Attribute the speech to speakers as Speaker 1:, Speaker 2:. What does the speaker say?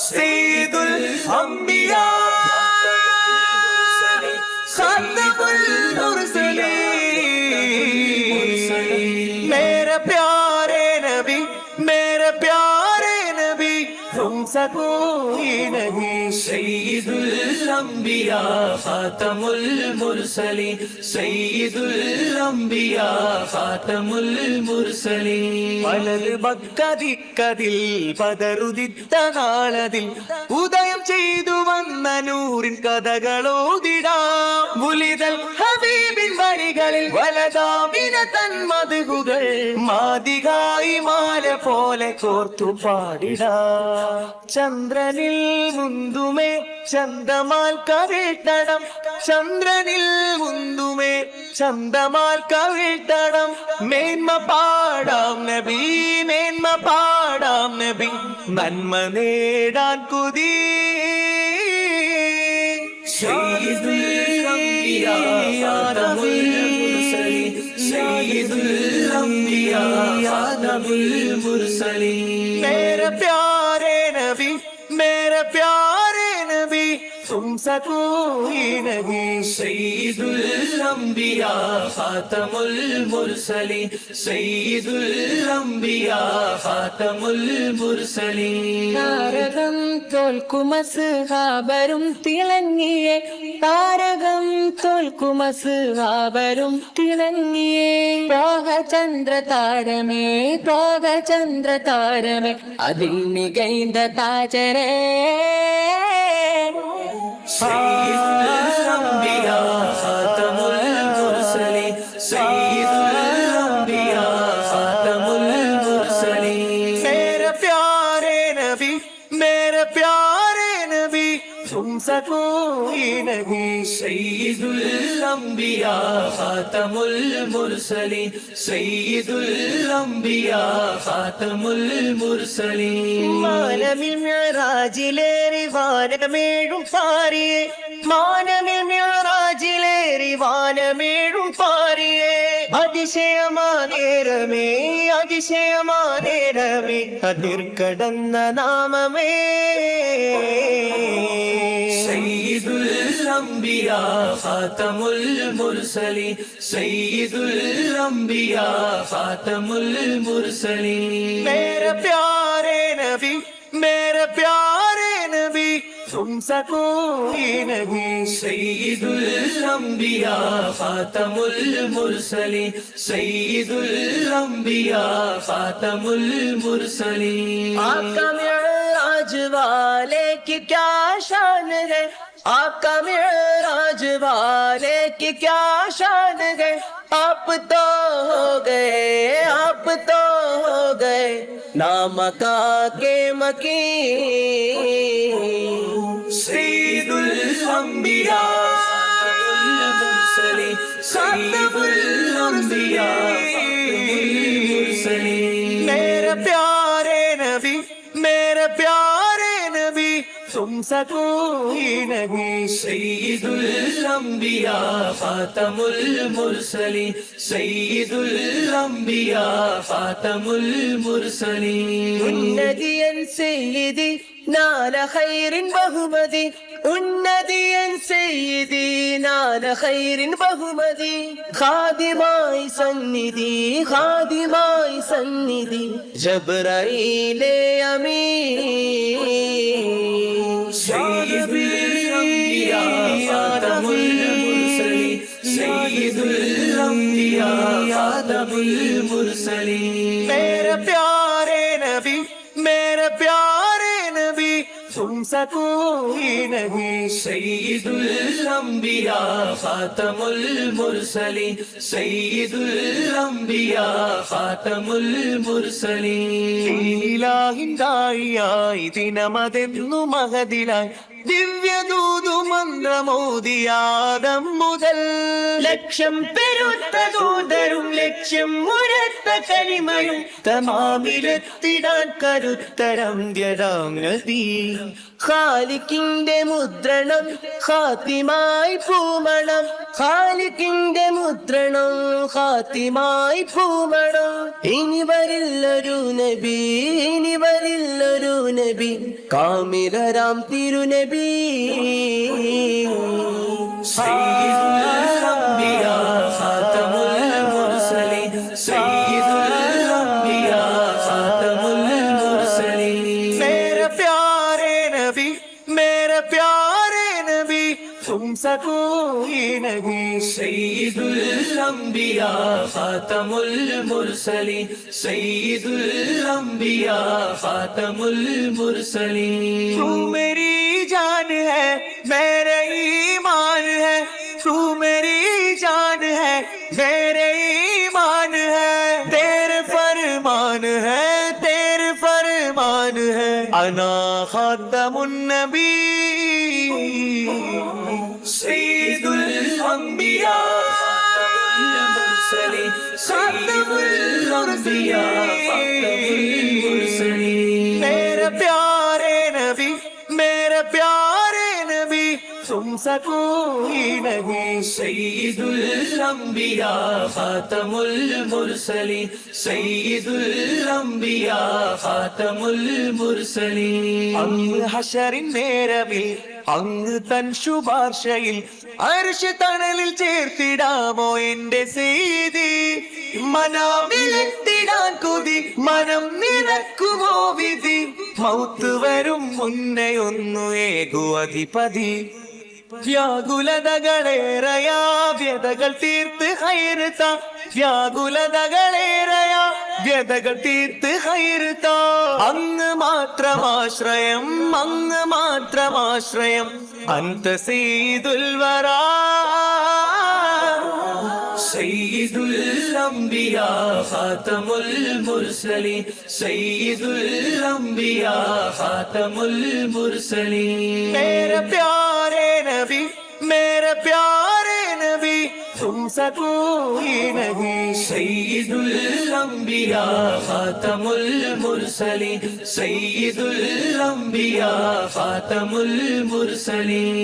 Speaker 1: सैयदुल अंबिया खातमुल मुरसलीन मेरे प्यारे नबी तुमसे कोई नहीं सैयदुल अंबिया खातमुल मुरसलीन सैयदुल अंबिया खातमुल मुरसलीन വലത് ബക്കതിക്കതിൽ പതറുദിത്ത നാളതിൽ ഉദയം ചെയ്തു വന്ന നൂറിൻ കഥകളോതിടാം മുലിതൽ ഹബീബിൻ വരികളിൽ വലതാമിന തന്മതുകൾ മാതികായി മാല പോലെ കോർത്തു പാടിടാം ചന്ദ്രനിൽ മുന്തുമേ ചന്ദമാൽ കവിട്ടണം ചന്ദ്രനിൽ മുന്തുമേ ചന്ദമാൽ കവിട്ടണം മേന്മ പാടാം നബി മേന്മ പാടാം നബി നന്മ നേടാൻ കുതി സയ്യിദുൽ അംബിയാ ഖാതമുൽ മുർസലീൻ സയ്യിദുൽ അംബിയാ ഖാതമുൽ മുർസലീൻ मेरे प्यारे नबी तुमसे कोई नहीं सैयदुल अंबिया खातमुल मुरसलीन सैयदुल अंबिया खातमुल मुरसलीन
Speaker 2: താരകം തോൽക്കുമസ്ഹാബരും തിളങ്ങിയേ താരകം തോൽക്കുമസ്ഹാബരും തിളങ്ങിയേ പ്രഭചന്ദ്ര താരമേ അതിൽ മികൈന്ത താജരേ
Speaker 1: सैयदुल अंबिया खातमुल मुरसलीन सैयदुल अंबिया खातमुल मुरसलीन मेरे प्यारे नबी तुमसे कोई नहीं सैयदुल अंबिया खातमुल मुरसलीन सैयदुल अंबिया खातमुल मुरसलीन
Speaker 2: മാനമിൽ മിഅ്റാജിലേറി വാനമേഴും പാരിയേ മാനമിൽ മിഅ്റാജിലേറി വാനമേഴും പാരിയേ അതിശയമാനേരമേ അതിർക്കടന്ന നാമമേ
Speaker 1: സയ്യിദുൽ അംബിയാ ഖാതമുൽ മുർസലീൻ സയ്യിദുൽ അംബിയാ ഖാതമുൽ മുർസലീൻ
Speaker 2: मेरे प्यारे नबी तुमसे कोई नहीं
Speaker 1: सയ്യിദുൽ അംബിയാ ഖാതമുൽ മുർസലീൻ സയ്യിദുൽ അംബിയാ ഖാതമുൽ മുർസലീൻ
Speaker 2: आका मिराज वाले की क्या शान है आका मिराज वाले की क्या शान है आप तो हो गए नामका के मकीन
Speaker 1: सയ്യിദുൽ അംബിയാ ഖാതമുൽ മുർസലീൻ സയ്യിദുൽ അംബിയാ ഖാതമുൽ മുർസലീൻ
Speaker 2: मेरे प्यारे नबी तुमसे कोई नहीं
Speaker 1: सയ്യിദുൽ അംബിയാ ഖാതമുൽ മുർസലീൻ സയ്യിദുൽ അംബിയാ ഖാതമുൽ മുർസലീൻ
Speaker 2: ഉന്നതിയൻ സയ്യിദി നാല ഖൈറിൻ ബഹുമതി ഉന്നതിയൻ സയ്യിദി നാല ഖൈറിൻ ബഹുമതി ഖാദിമായി സന്നിധി ജബ്രഈലേ അമീൻ
Speaker 1: സയ്യിദുൽ അംബിയാ ഖാതമുൽ മുർസലീൻ സയ്യിദുൽ അംബിയാ ഖാതമുൽ മുർസലീൻ
Speaker 2: मेरे प्यारे नबी तुमसे कोई नहीं
Speaker 1: सയ്യിദുൽ അംബിയാ ഖാതമുൽ മുർസലീൻ സയ്യിദുൽ അംബിയാ ഖാതമുൽ മുർസലീൻ
Speaker 2: ഇലാഹിൻ ദായിയായി ദിനമതെന്നു മഹദിലായി ദിവ്യദൂതു മന്ത്രമോദിയാദം മുതൽ ലക്ഷം പെരുത്ത ദൂതരും ലക്ഷ്യം മുരത്ത കനിമയും തമാമിലെത്തിടാൻ കരുത്തരംഗ്യരാം നബി ഖാലിക്കിന്റെ മുദ്രണം ഖാത്തിമായി പൂമണം ഖാലിക്കിന്റെ മുദ്രണം ഖാത്തിമായി പൂമണം ഇനി വരില്ലൊരു നബി ഇനി വരില്ലൊരു നബി കാമിലരാം തിരുനബി
Speaker 1: സയ്യിദുൽ അംബിയാ ഖാതമുൽ മുർസലീൻ സയ്യിദുൽ അംബിയാ ഖാതമുൽ മുർസലീൻ
Speaker 2: मेरे प्यारे नबी मेरे प्यारे नबी तुमसे कोई नहीं
Speaker 1: സയ്യിദുൽ അംബിയാ ഖാതമുൽ മുർസലീൻ സയ്യിദുൽ അംബിയാ ഖാതമുൽ മുർസലീൻ
Speaker 2: तू मेरी जान है मेरे ईमान है तू मेरी जान है मेरे ईमान है तेरे फरमान है तेरे फरमान है अना खातमुन नबी
Speaker 1: സയ്യിദുൽ അംബിയാ ഖാതമുൽ മുർസലീൻ സയ്യിദുൽ അംബിയാ ഖാതമുൽ മുർസലീൻ
Speaker 2: मेरे प्यारे नबी मेरे प्यारे नबी तुमसे कोई नहीं
Speaker 1: സയ്യിദുൽ അംബിയാ ഖാതമുൽ മുർസലീൻ സയ്യിദുൽ അംബിയാ ഖാതമുൽ മുർസലീൻ
Speaker 2: അങ്ങ് ഹശറിൻ നേരമിൽ അങ്ങ് തൻ ശുപാർശയിൽ അർശ് തണലിൽ ചേർത്തിടാമോ എന്റെ സീതി മനാവിലെത്തിടാൻ കൊതി മനം നിനക്കുമോ വിധി മൗത്ത് വരും മുന്നേ ഒന്നു ഏകു അധിപതി വ്യാകുലതകളേറയാ വ്യതകൾ തീർത്ത് ഹൈർത്ത വ്യാകുലതകളേറയാ വ്യതകൾ തീർത്ത് ഹൈർത്ത അങ്ങ് മാത്രമാശ്രയം അങ്ങ് മാത്രമാശ്രയം അന്ത സീദുൽ വറാ
Speaker 1: സയ്യിദുൽ അംബിയാ ഖാതമുൽ മുർസലീൻ സയ്യിദുൽ അംബിയാ ഖാതമുൽ മുർസലീൻ
Speaker 2: मेरे प्यारे नबी मेरे प्यारे नबी तुमसे कोई नहीं
Speaker 1: സയ്യിദുൽ അംബിയാ ഖാതമുൽ മുർസലീൻ സയ്യിദുൽ അംബിയാ ഖാതമുൽ മുർസലീൻ